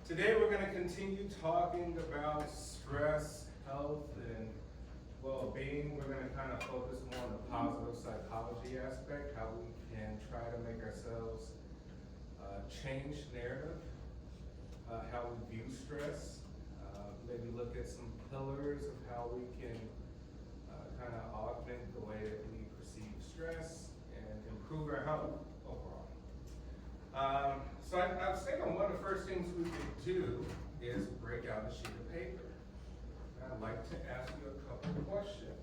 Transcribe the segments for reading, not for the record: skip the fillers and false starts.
Today we're going to continue talking about stress, health, and well-being. We're going to kind of focus more on the positive psychology aspect, how we can try to make ourselves change narrative, how we view stress, maybe look at some pillars of how we can kind of augment the way that we perceive stress and improve our health overall. So I was thinking one of the first things we could do is break out a sheet of paper. And I'd like to ask you a couple of questions.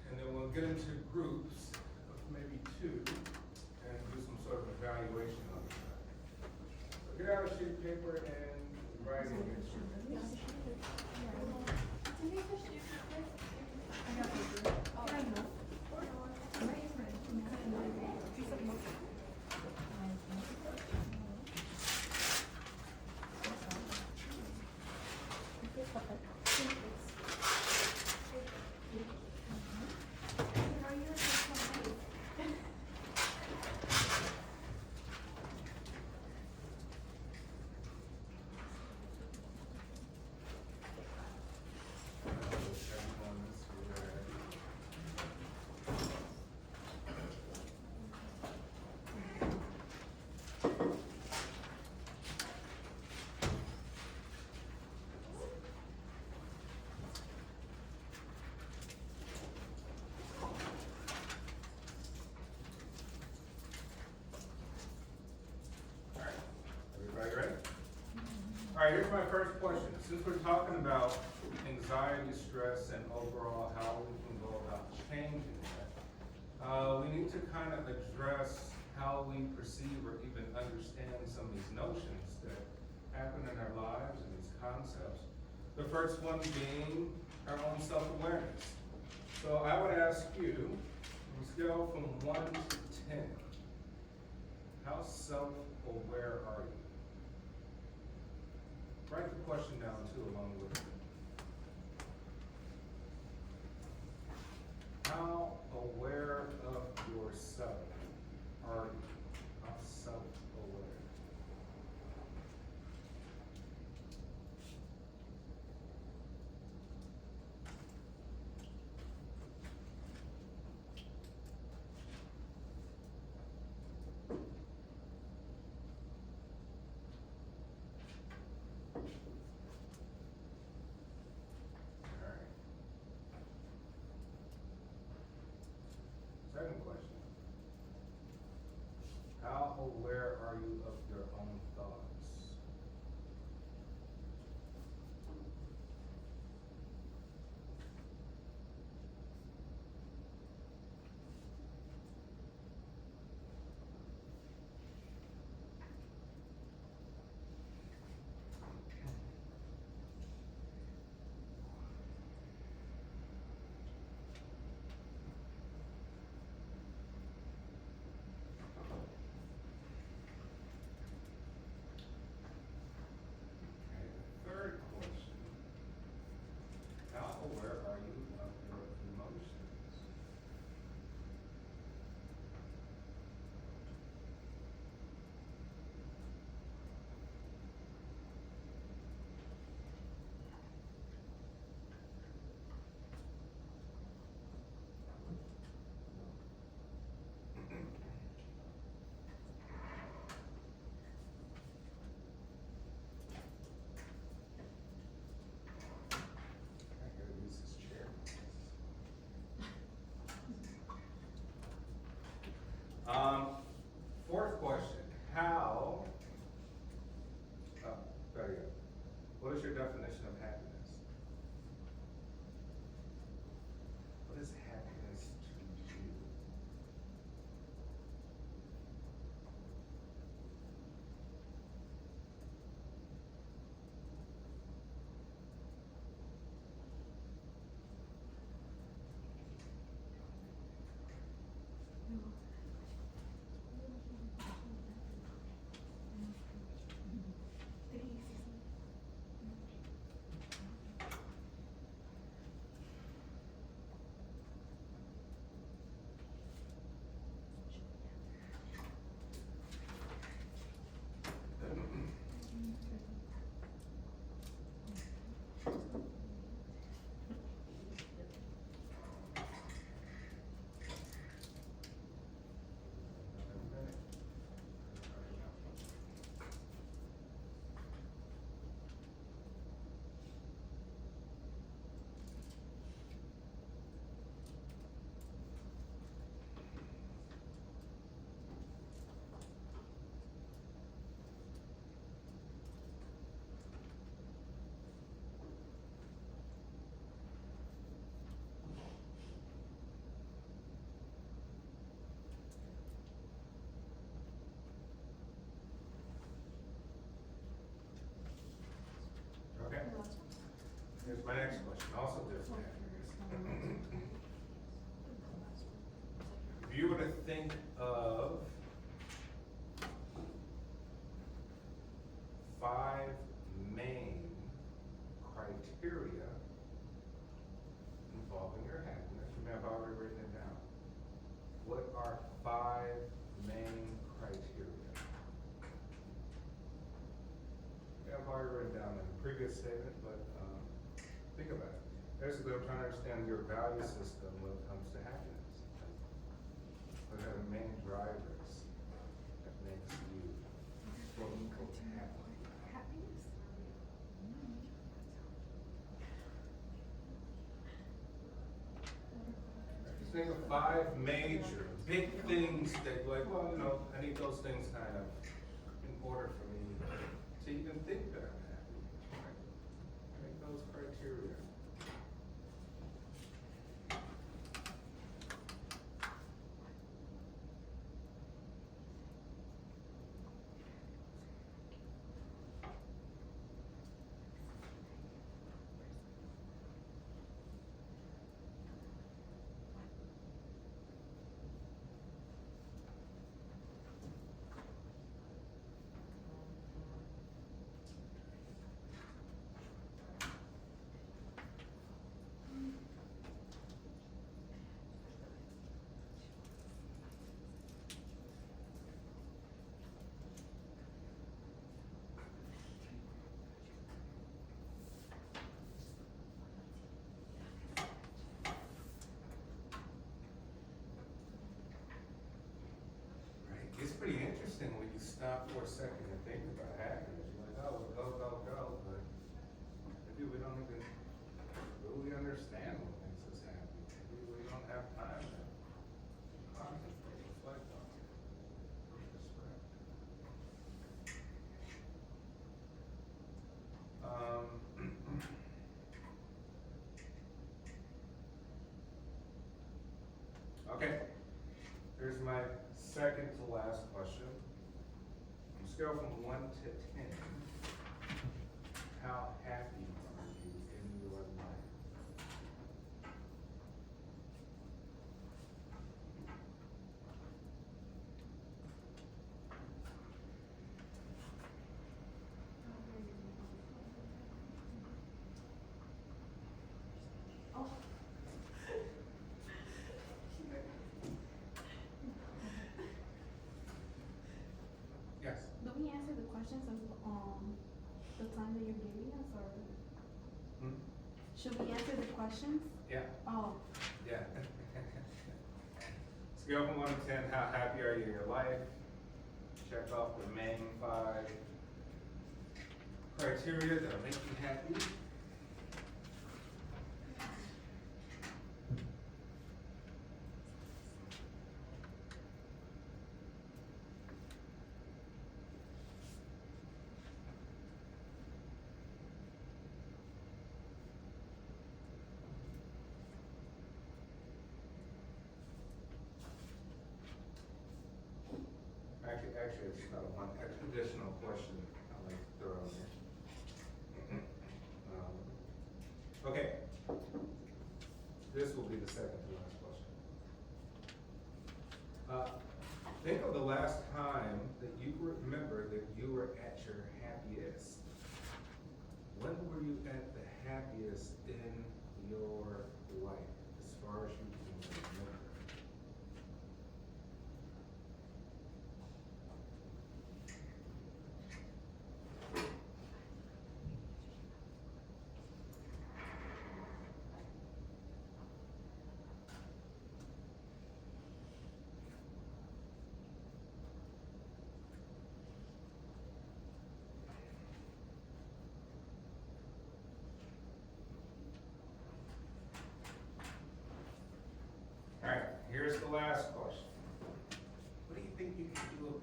And then we'll get into groups of maybe two and do some sort of evaluation on that. So get out a sheet of paper and write in your sheet. Everybody ready? All right, here's my first question. Since we're talking about anxiety, stress, and overall how we can go about changing that, we need to kind of address how we perceive or even understand some of these notions that happen in our lives and these concepts. The first one being our own self-awareness. So I would ask you, on a scale from 1 to 10, how self-aware are you? Write the question down too along with it. How aware of yourself are you? How self-aware? Second question. How aware are you of your own thoughts? Third question, how aware are you of your emotions? I gotta use this chair. Fourth question, better yet, what is your definition of happiness? What is happiness to you? 5 main criteria involving your happiness. You may have already written it down. What are 5 main criteria? I've already written down in the previous statement, but think about it. Basically, I'm trying to understand your value system when it comes to happiness. What are the main drivers that makes you quote unquote happy? Just think of 5 major, big things that you're like, well, you know, I need those things kind of in order for me to even think that I'm happy. Right? Make those criteria. It's pretty interesting when you stop for a second and think about happiness. You're like, oh, well, go, but maybe we don't even really understand what makes us happy. Maybe we don't have time to contemplate, reflect on it, respect. Okay, here's my second to last question. On a scale from 1 to 10, how happy are you in your life? Yes. Do we answer the questions of the time that you're giving us, or should we answer the questions? Yeah. Oh, Yeah. Scale from 1 to 10, how happy are you in your life? Check off the main 5 criteria that'll make you happy. Actually, it's not one additional question I'd like to throw in. Okay. This will be the second to last question. Think of the last time that you remember that you were at your happiest. When were you at the happiest in your life, as far as you can remember? All right, here's the last question. What do you think you can do about it?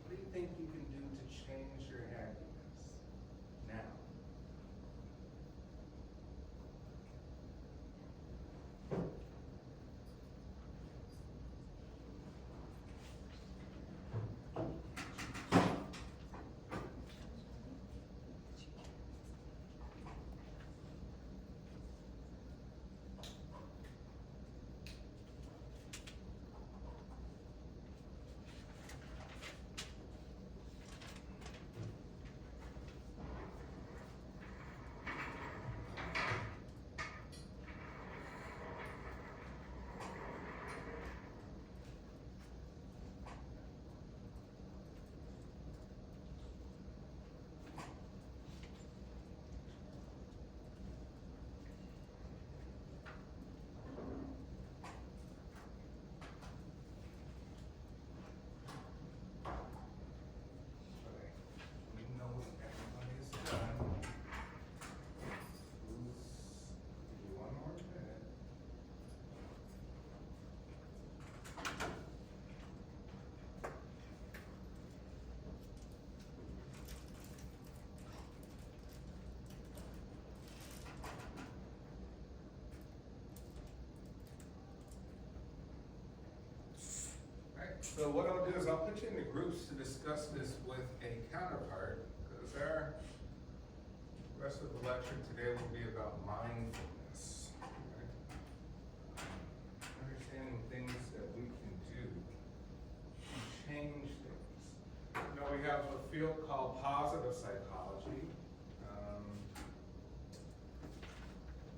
What do you think you can do to change your happiness now? So what I'll do is I'll put you in the groups to discuss this with a counterpart, because our rest of the lecture today will be about mindfulness. Right? Understanding things that we can do to change things. You know, we have a field called positive psychology.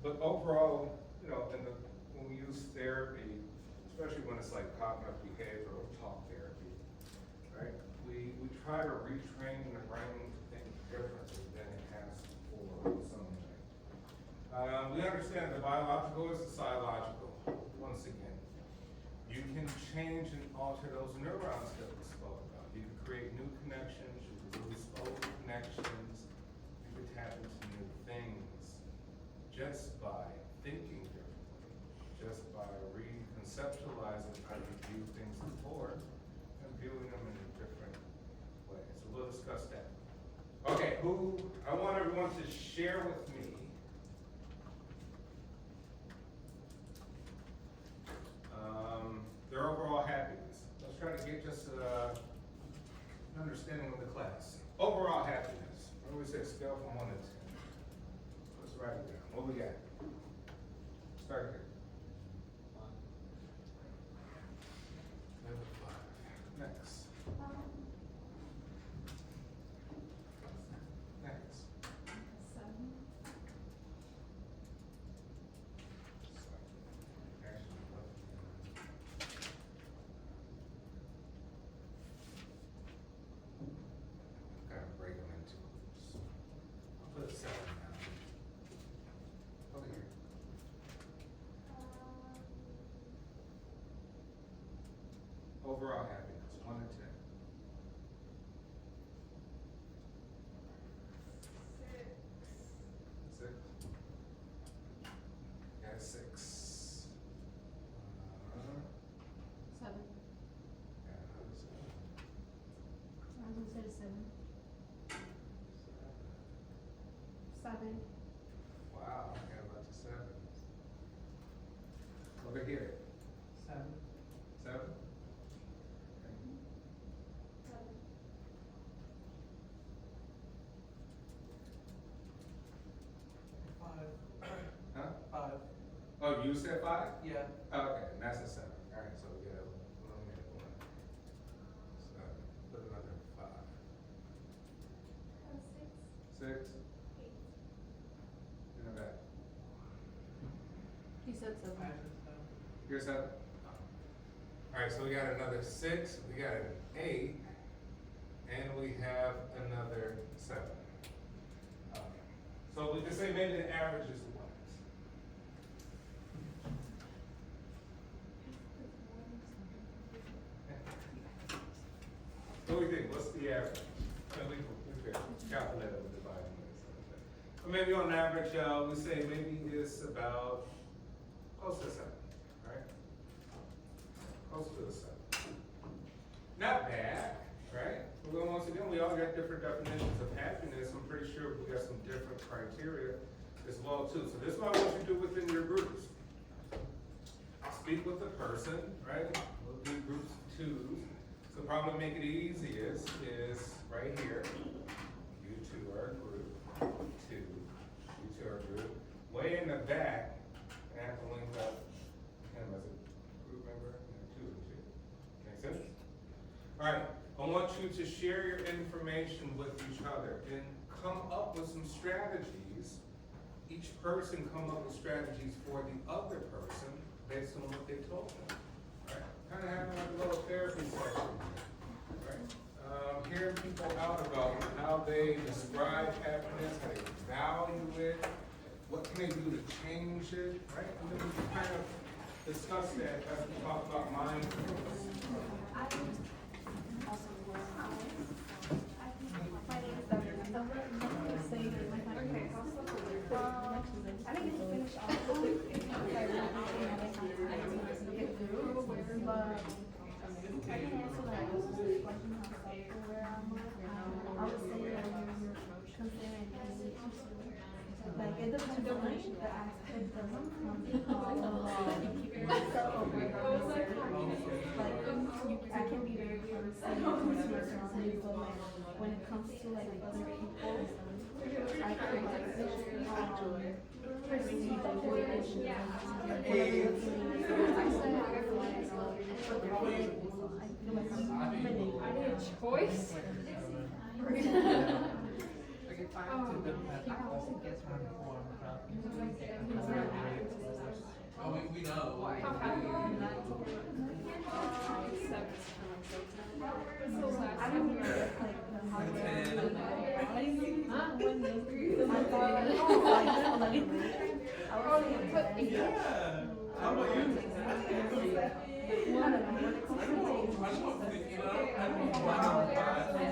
But overall, you know, when we use therapy, especially when it's like cognitive behavioral talk therapy, right? We try to retrain the brain to think differently than it has before something. We understand the biological is the psychological, once again. You can change and alter those neurons that we spoke about. You can create new connections, you can lose old connections, you can tap into new things just by thinking differently, just by reconceptualizing how you view things before and viewing them in a different way. So we'll discuss that. Okay, I want everyone to share with me their overall happiness. Let's try to get just an understanding of the class. Overall happiness. What do we say? Scale from 1 to 10. Let's write it down. What we got? Start here. Level 5. Next. Next. 7. Actually, what? Kind of break them into groups. I'll put 7 down. Over here. Overall happiness, 1 to 10. 6. Got 6. 7. Yeah, another 7. I was gonna say 7. 7. Wow, I got about to 7. Over here. 7. 7? 5. Huh? 5. Oh, you said 5? Yeah. Okay, and that's a 7. All right, so we got to eliminate 1. 7. Put another 5. 6. You know that. He said 7. You're 7? All right, so we got another 6, we got an 8, and we have another 7. Okay. So we can say maybe the average is 1. What do we think? What's the average? We can calculate it with dividing it. So maybe on average, we say maybe it's about close to 7, right? Close to a 7. Not bad, right? Well, once again, we all got different definitions of happiness. I'm pretty sure we got some different criteria as well too. So this is what I want you to do within your groups. Speak with the person, right? We'll do groups of 2s. So probably make it easiest is right here. You 2 are a group. 2. You 2 are a group. Way in the back, I have to link up him as a group member, and 2 and 2. Make sense? All right. I want you to share your information with each other and come up with some strategies. Each person come up with strategies for the other person based on what they told them. Right? Kind of having like a little therapy session, right? Hearing people out about how they describe happiness, how they value it, what can they do to change it, right? And then we can kind of discuss that as we talk about mindfulness. My name is David. I didn't get to finish all of it. But I can answer like question where I would say considering like it depends on the aspect of keeping myself aware. Like I can be surroundings, but like when it comes to like other people, I feel like perceive like their issues. Choice? Oh, we know. I don't know, like, how Like a 10. I thought like, oh, like, I was thinking, Yeah. How about you? one, I just want to think, you know, I don't know why not 5.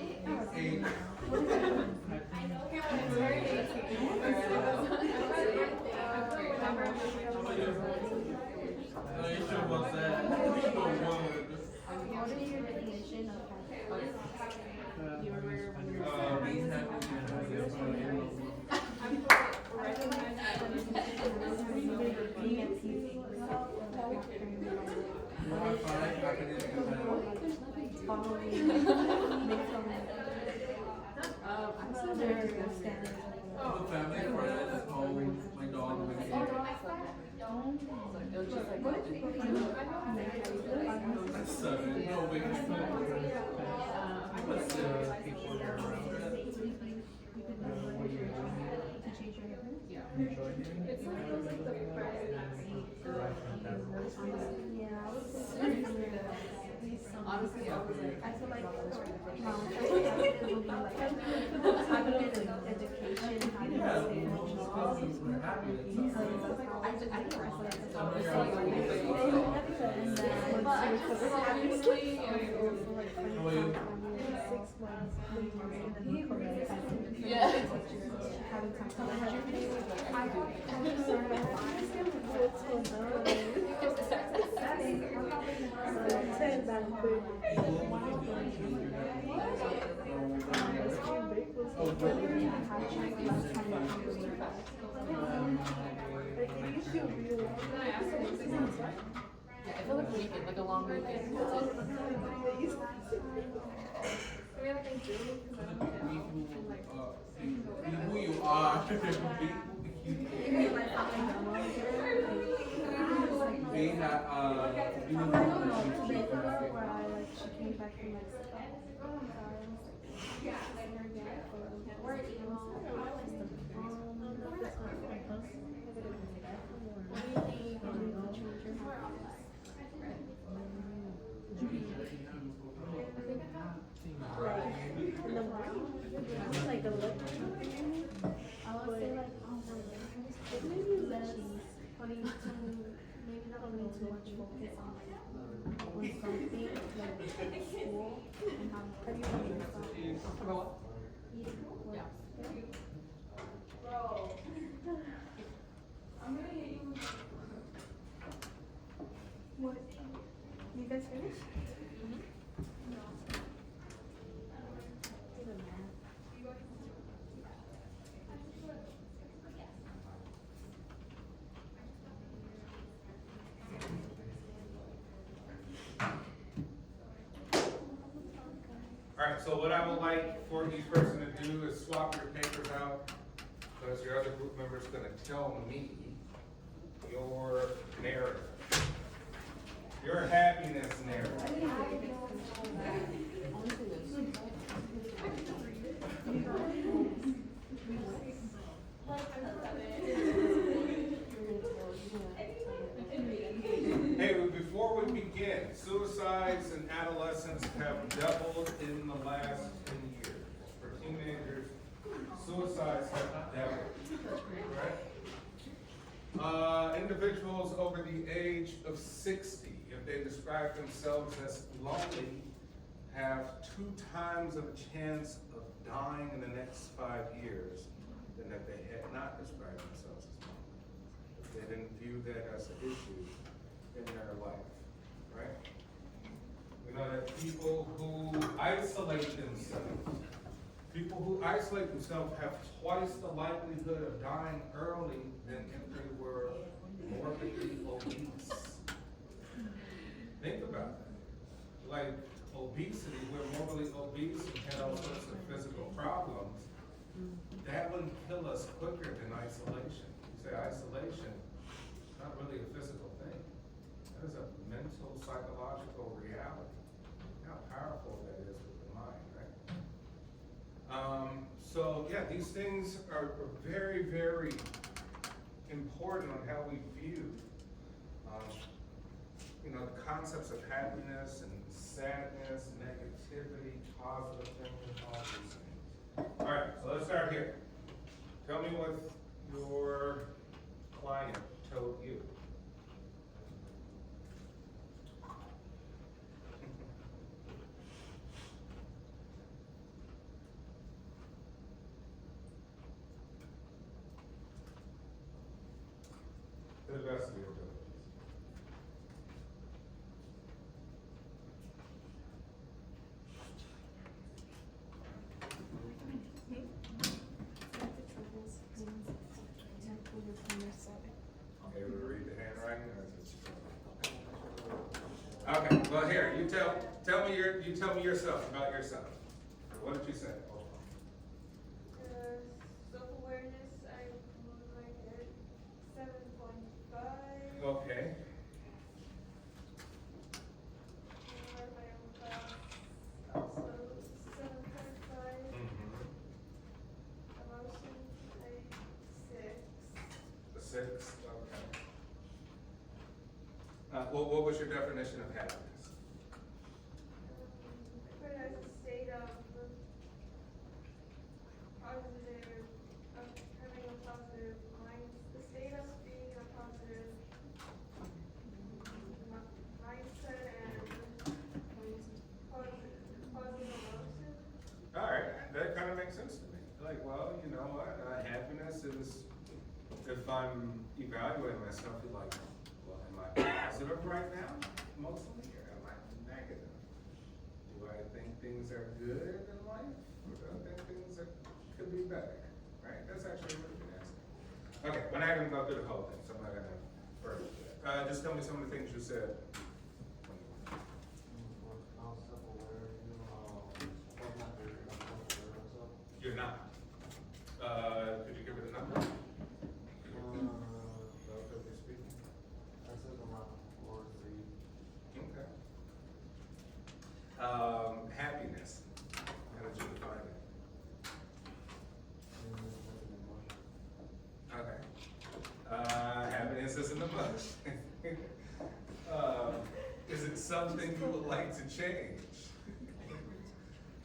8. How about you? No, you sure about that? You should go one with this. what is your definition of happiness? Being happy. Being at peace with yourself, High five, happiness, good health. following, based on their standards. With family, friends, home, my dog, my kid. That's 7. No, wait. What's people that are around that? Honestly, I feel like having an education, having Yeah, a emotional causes for happiness. Yeah, I feel like a weekend, like a long weekend. That's it. Be who you are. Be who you be that be She came back from Mexico. Like a look. I would say like, maybe less, maybe not need too much focus on something like school and how you About what? Yeah. What? You guys finished? Alright, so what I would like for each person to do is swap your papers out, because your other group member's gonna tell me your narrative. Your happiness narrative. Hey, before we begin, suicides in adolescents have doubled in the last 10 years. For teenagers, suicides have doubled. Right? Individuals over the age of 60, if they describe themselves as lonely, have 2 times of a chance of dying in the next 5 years than if they had not described themselves as lonely. If they didn't view that as an issue in their life, right? We know that people who isolate themselves have twice the likelihood of dying early than if they were morbidly obese. Think about that. Like, obesity, we're morbidly obese and had all sorts of physical problems, that would kill us quicker than isolation. You say isolation, not really a physical thing. That is a mental, psychological reality. How powerful that is with the mind, right? So yeah, these things are very, very important on how we view, the concepts of happiness and sadness, negativity, positive thinking, all these things. All right, so let's start here. Tell me what your client told you. To the best of your abilities. Able to read the handwriting, or is it? Okay, well here, you tell me yourself about yourself. What did you say? Self-awareness, I was like at 7.5. Okay. My own class, also 7.5. Emotions, a 6. A 6, okay. What was your definition of happiness? I put it as a state of positive, of having a positive mind, the state of being in a positive mindset and positive emotion. All right, that kind of makes sense to me. Like, well, you know what, happiness is, if I'm evaluating myself, you're like, well, am I positive right now, emotionally, or am I negative? Do I think things are good in life, or do I think things could be better, right? That's actually a really good answer. Okay, we're not gonna go through the whole thing, so I'm not gonna further that. Just tell me some of the things you said. You're not. Could you give it a number? Relatively speaking. Okay. Happiness. How did you define it? Okay. Happiness is an emotion. Is it something you would like to change?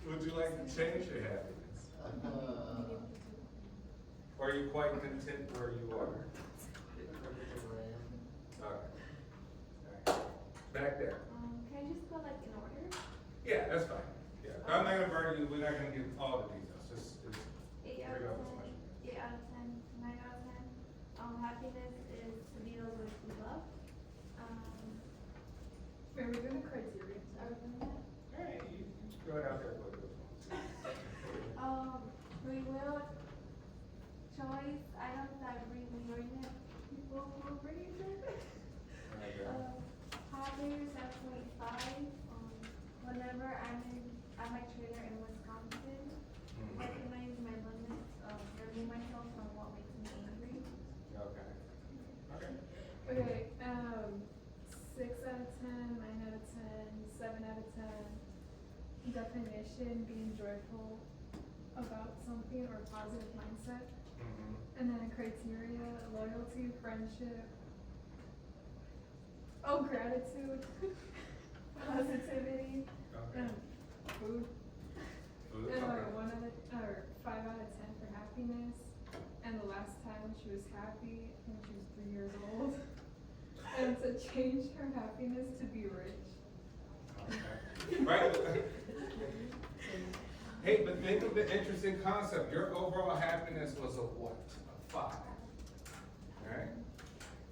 Would you like to change your happiness? Or are you quite content where you are? Okay. Back there. Can I just go like in order? Yeah, that's fine. Yeah, I'm not gonna burden you, we're not gonna give all the details, just 8 out bring of up as 10, much. 8 out of 10, 9 out of 10. Happiness is to be able to love. Are we doing the criteria? Are we doing that? Hey, you go out there with this Free will, choice, items that bring enjoyment, people who bring enjoyment. Hobbies, 7.5. Whenever I'm a trainer in Wisconsin, recognize my limits of remove myself from what makes me angry. Okay. Okay. Okay, 6 out of 10, 9 out of 10, 7 out of 10. Definition, being joyful about something or positive mindset. And then criteria, loyalty, friendship. Oh, gratitude, positivity, Okay. and food. Food, And okay. 5 out of 10 for happiness. And the last time she was happy, I think she was 3 years old. And to change her happiness to be rich. Okay. Right. Hey, but think of the interesting concept. Your overall happiness was a what? A 5. Alright?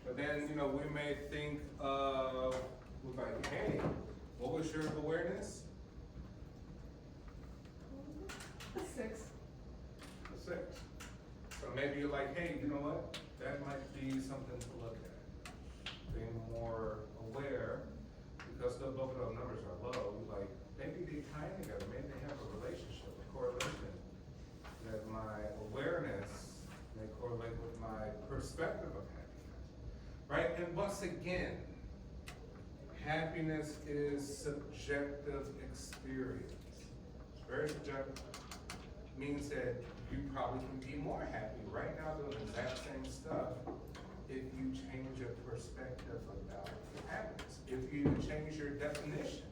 But then, we may think of, like, hey, what was your awareness? A 6. A 6. So maybe you're like, hey, you know what? That might be something to look at. Being more aware, because both of those numbers are low, like, maybe they kind together, maybe they have a relationship, a correlation. That my awareness may correlate with my perspective of happiness, right? And once again, happiness is subjective experience. It's very subjective. Means that you probably can be more happy right now doing the exact same stuff if you change your perspective about happiness. If you change your definition,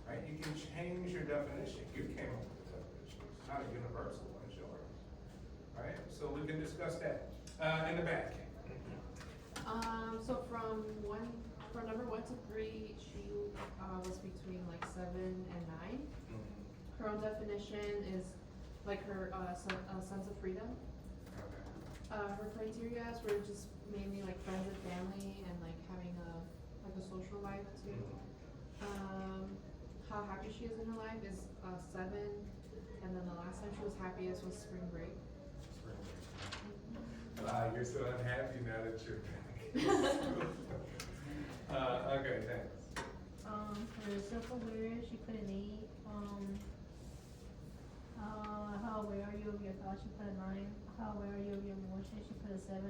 right? You can change your definition. You came up with a definition. It's not a universal one, it's yours, right? So we can discuss that. In the back. So from number 1 to 3, she was between like 7 and 9. Her own definition is like her sense of freedom. Okay. Her criteria were just mainly like friends and family and like having a social life too. How happy she is in her life is 7, and then the last time she was happiest was spring break. You're so unhappy now that you're back. Okay, thanks. For self-aware, she put an 8. How aware are you of your thoughts? She put a 9. How aware are you of your emotions? She put a 7.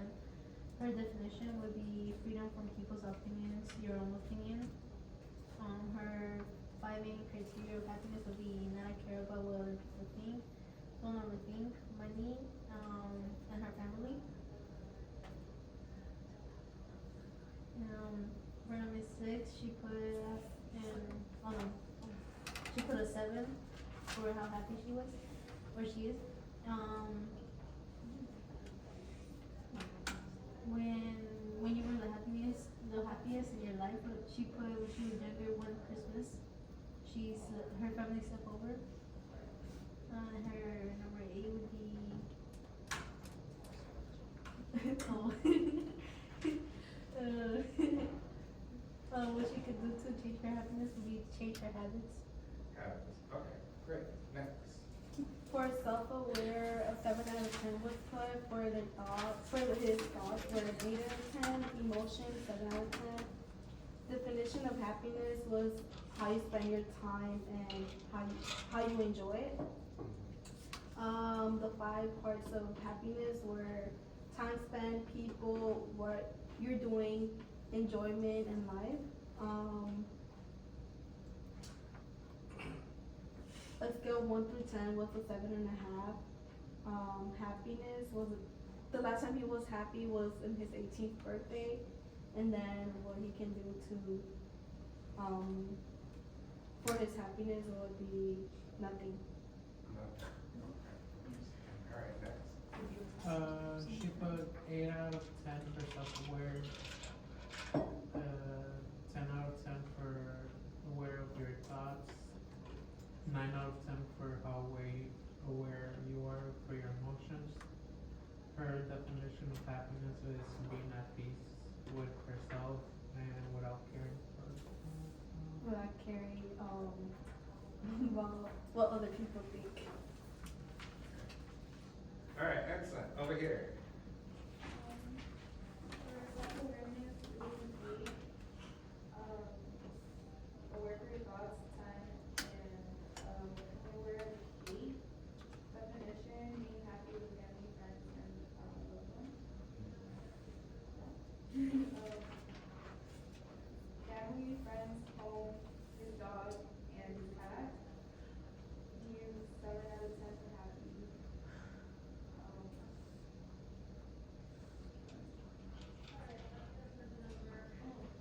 Her definition would be freedom from people's opinions, your own opinion. Her 5 main criteria of happiness would be not care about what other people think, don't overthink, money, and her family. For number 6, she put she put a 7 for how happy she was, or she is. When you were the happiest in your life, she put when she was younger one Christmas. Her family slept over. Her number 8 would be what she could do to change her happiness would be to change her habits. Habits. Okay, great. Next. For self-aware, a 7 out of 10 was put. For his thoughts were an 8 out of 10. Emotions, 7 out of 10. Definition of happiness was how you spend your time and how you enjoy it. The 5 parts of happiness were time spent, people, what you're doing, enjoyment, and life. A scale of 1 through 10 was a 7.5. Happiness was the last time he was happy was in his 18th birthday, and then what he can do to for his happiness would be nothing. Okay. All right, next. She put 8 out of 10 for self-aware, 10 out of 10 for aware of your thoughts, 9 out of 10 for how aware you are for your emotions. Her definition of happiness is being at peace with herself and without caring for Without caring about what other people think. All right, excellent. Over here. For self-awareness, it was an 8. Aware of your thoughts, 10, and aware of 8. Definition, being happy with family, friends, and loved ones. Family, friends, home, his dog, and his cat. He is 7 out of 10 for happy.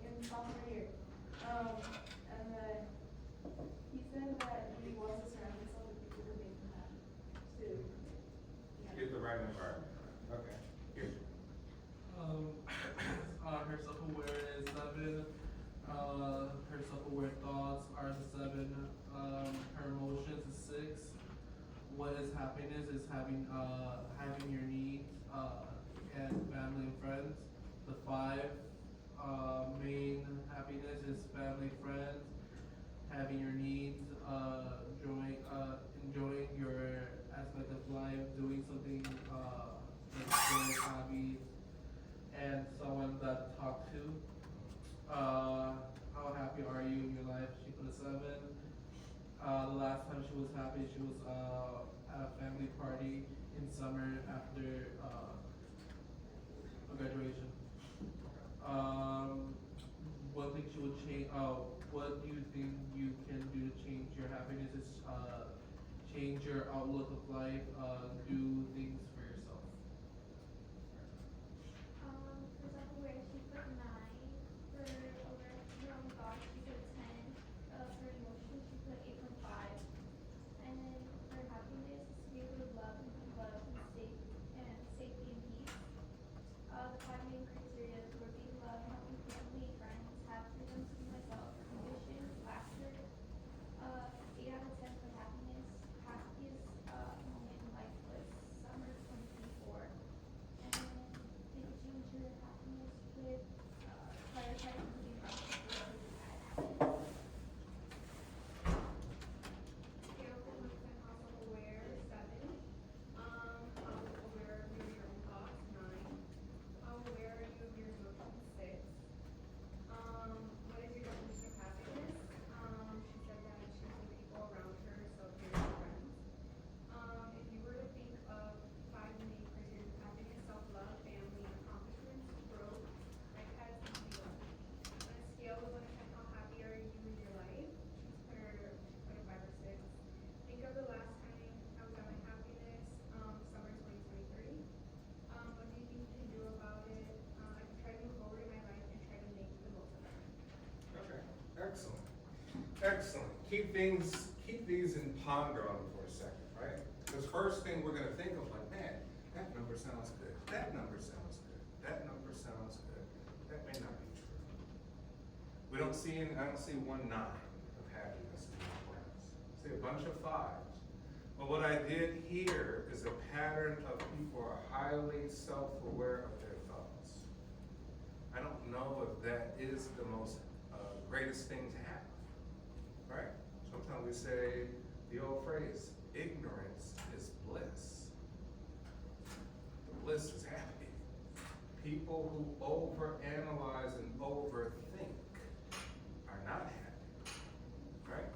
In sophomore year. And then he said that he wants to surround himself with people who make him happy. Too. Get the right environment. Okay. Here. her self-aware is 7. Her self-aware thoughts are 7. Her emotions is 6. What is happiness is having your needs and family and friends. The 5 main happiness is family, friends, having your needs, enjoying your aspect of life, doing something like your hobbies, and someone that to talk to. How happy are you in your life? She put a 7. The last time she was happy, she was at a family party in summer after graduation. One thing she would change. What do you think you can do to change your happiness? Is change your outlook of life. Do things for yourself. For example, where she put 9, for aware of her own thoughts, she put 10, for emotions, she put 8.5, and then for happiness, to be able to love and safe, and safety and peace. The 5 main criteria were being loved, having family, friends, have freedom to be myself, ambition, laughter. 8 out of 10 for happiness. Happiest moment in life was summer 2024. And then they could change your happiness with prioritizing being happiness. Scale from 1 to 10, also aware, 7. Aware of your own thoughts, 9. Aware are you of your emotions, 6. What is your definition of happiness? She said that she's the people around her, so peers and friends. If you were to think of 5 main criteria of happiness, self-love, family, accomplishments, growth, like how does it feel? On a scale of 1 to 10, how happy are you in your life? She put a 5 or 6. Think of the last time I was at my happiness, summer 2023. What do you think you can do about it? I can try to move forward in my life and try to make the most of it. Okay, excellent, excellent. Keep these and ponder on them for a second, right? Because first thing we're gonna think of, like, man, that number sounds good, that number sounds good, that number sounds good. That may not be true. I don't see 1 9 of happiness in these plans. I see a bunch of 5s. But what I did here is a pattern of people are highly self-aware of their thoughts. I don't know if that is the most greatest thing to have, right? Sometimes we say the old phrase, ignorance is bliss. Bliss is happy. People who overanalyze and overthink are not happy, right?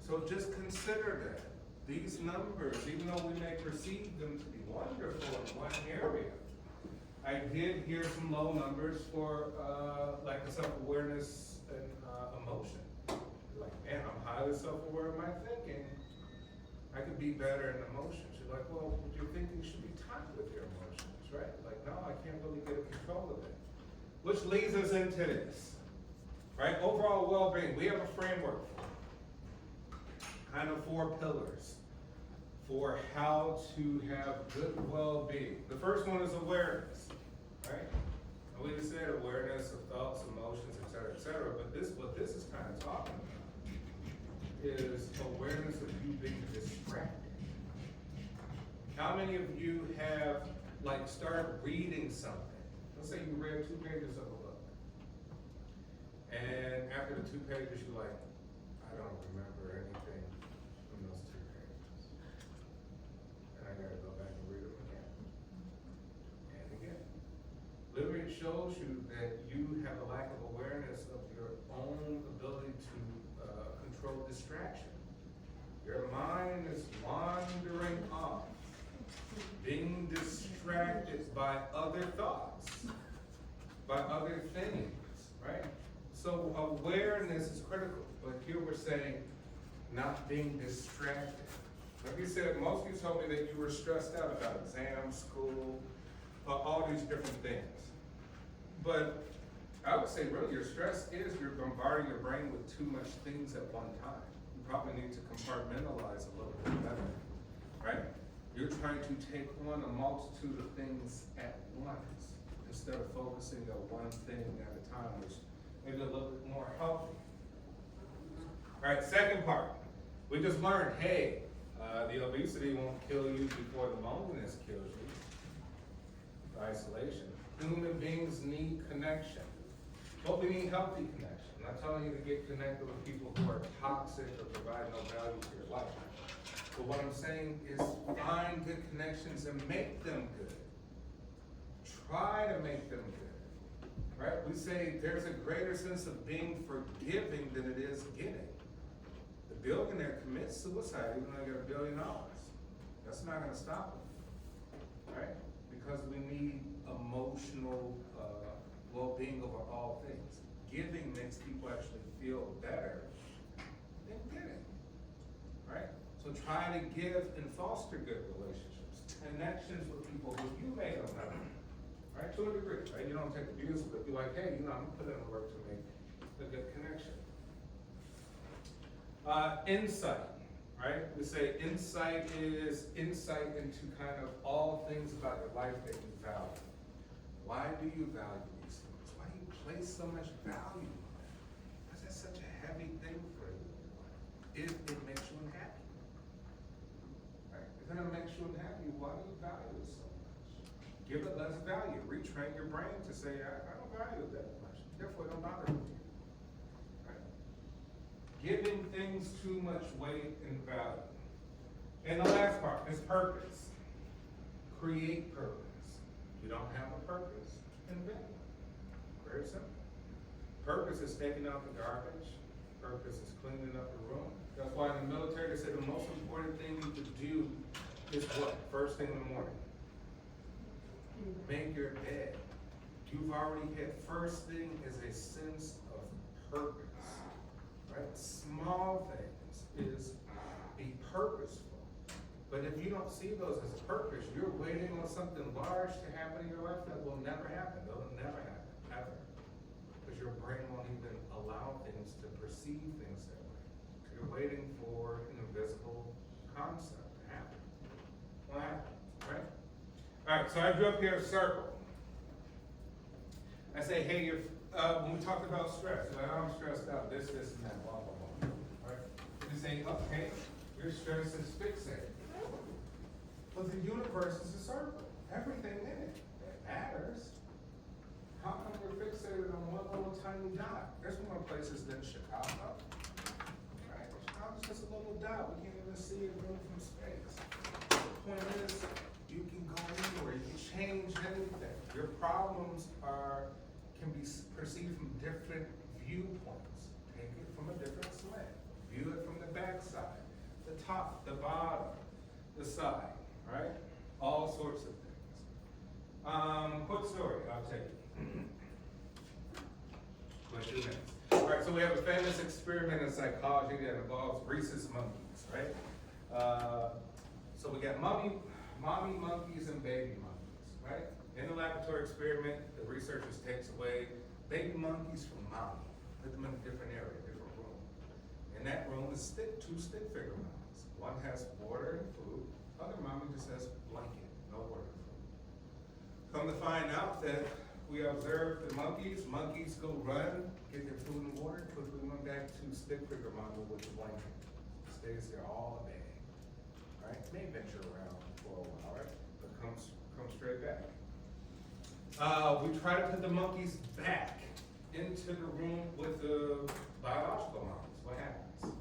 So just consider that. These numbers, even though we may perceive them to be wonderful in one area, I did hear some low numbers for lack of self-awareness and emotion. Like, man, I'm highly self-aware of my thinking. I could be better in emotions. You're like, well, your thinking should be tied with your emotions, right? Like, no, I can't really get control of it. Which leads us into this, right? Overall well-being. We have a framework for it. Kind of 4 pillars for how to have good well-being. The first one is awareness, right? And we just said awareness of thoughts, emotions, et cetera, but what this is kind of talking about is awareness of you being distracted. How many of you have, like, started reading something? Let's say you read 2 pages of a book. And after the 2 pages, you're like, I don't remember anything from those 2 pages. And I gotta go back and read them again. And again. Literally, it shows you that you have a lack of awareness of your own ability to control distraction. Your mind is wandering off, being distracted by other thoughts, by other things, right? So awareness is critical, but here we're saying not being distracted. Like you said, most of you told me that you were stressed out about exams, school, all these different things. But I would say really your stress is you're bombarding your brain with too much things at one time. You probably need to compartmentalize a little bit better, right? You're trying to take on a multitude of things at once instead of focusing on one thing at a time, which may be a little bit more healthy. All right, second part. We just learned, hey, the obesity won't kill you before the loneliness kills you. Isolation. Human beings need connection. But we need healthy connection. I'm not telling you to get connected with people who are toxic or provide no value to your life. But what I'm saying is find good connections and make them good. Try to make them good. Right? We say there's a greater sense of being forgiving than it is getting. The billionaire commits suicide even though they got $1 billion. That's not gonna stop them, right? Because we need emotional, well-being over all things. Giving makes people actually feel better than getting, right? So try to give and foster good relationships, connections with people who you may not know, right? To a degree, right? You don't take abuse, but you're like, hey, I'm gonna put in the work to make a good connection. Insight, right? We say insight is insight into kind of all things about your life that you value. Why do you value these things? Why do you place so much value on that? Why is that such a heavy thing for you? If it makes you unhappy, right? If it makes you unhappy, why do you value it so much? Give it less value. Retrain your brain to say, I don't value it that much. Therefore, it don't bother with you. Right? Giving things too much weight and value. And the last part is purpose. Create purpose. You don't have a purpose, invent one. Very simple. Purpose is taking out the garbage. Purpose is cleaning up the room. That's why in the military they say the most important thing you could do is what? First thing in the morning. Make your bed. You've already hit first thing is a sense of purpose. Right? Small things is be purposeful. But if you don't see those as a purpose, you're waiting on something large to happen in your life that will never happen. It'll never happen, ever. Because your brain won't even allow things to perceive things that way. You're waiting for an invisible concept to happen. Won't happen, right? All right, so I drew up here a circle. I say, hey, when we talked about stress, like, I'm stressed out, this, and that, blah, blah, blah. Right? You say, okay, your stress is fixated. But the universe is a circle. Everything in it matters. How come we're fixated on one little tiny dot? There's more places than Chicago. Right? Chicago's just a little dot. We can't even see it from space. The point is, you can go anywhere. You can change anything. Your problems can be perceived from different viewpoints. Take it from a different slant. View it from the backside, the top, the bottom, the side. Right? All sorts of things. Quick story, I'll tell you. 2 minutes. All right, so we have a famous experiment in psychology that involves rhesus monkeys, right? So we got mommy monkeys and baby monkeys, right? In the laboratory experiment, the researchers takes away baby monkeys from mommy, put them in a different area, different room. In that room is two stick figure mommies. One has water and food. Other mommy just has blanket, no water and food. Come to find out that we observed the monkeys go run, get their food and water, quickly went back to stick figure mommy with the blanket. Stays there all day, right? May venture around for a while, right? But comes straight back. We try to put the monkeys back into the room with the biological mommies. What happens?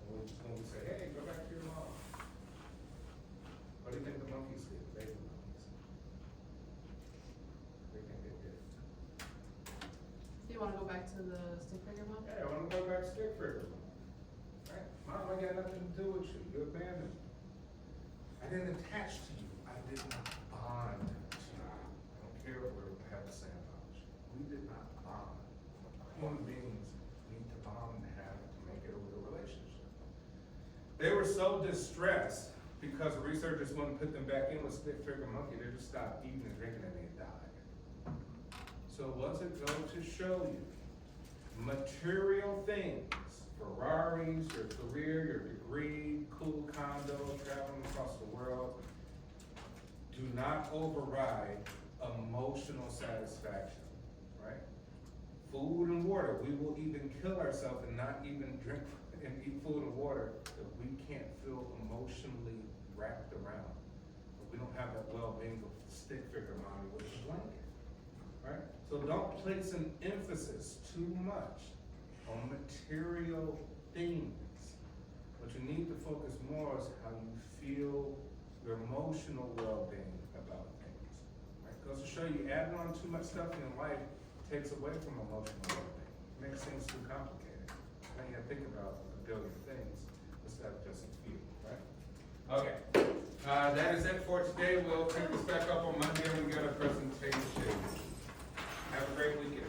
When we say, hey, go back to your mom. What do you think the monkeys did, the baby monkeys? What do you think they did? Do you wanna go back to the stick figure mom? Hey, I wanna go back to stick figure. Right? Mom, I got nothing to do with you. You abandoned me. I didn't attach to you. I did not bond to you. I don't care if we have the same knowledge. We did not bond. Human beings need to bond to make it a real relationship. They were so distressed because the researchers wouldn't put them back in with stick figure monkey, they just stopped eating and drinking and they died. So what's it go to show you? Material things, Ferraris, your career, your degree, cool condo, traveling across the world, do not override emotional satisfaction, right? Food and water, we will even kill ourselves and not even drink and eat food and water if we can't feel emotionally wrapped around. If we don't have that well-being of stick figure mommy with a blanket, right? So don't place an emphasis too much on material things. What you need to focus more is how you feel your emotional well-being about things. Right? Goes to show you adding on too much stuff in your life takes away from emotional well-being. Makes things too complicated. kind of think about a billion things instead of just a few, right? Okay, that is it for today. We'll pick this back up on Monday and we get a presentation. Have a great weekend.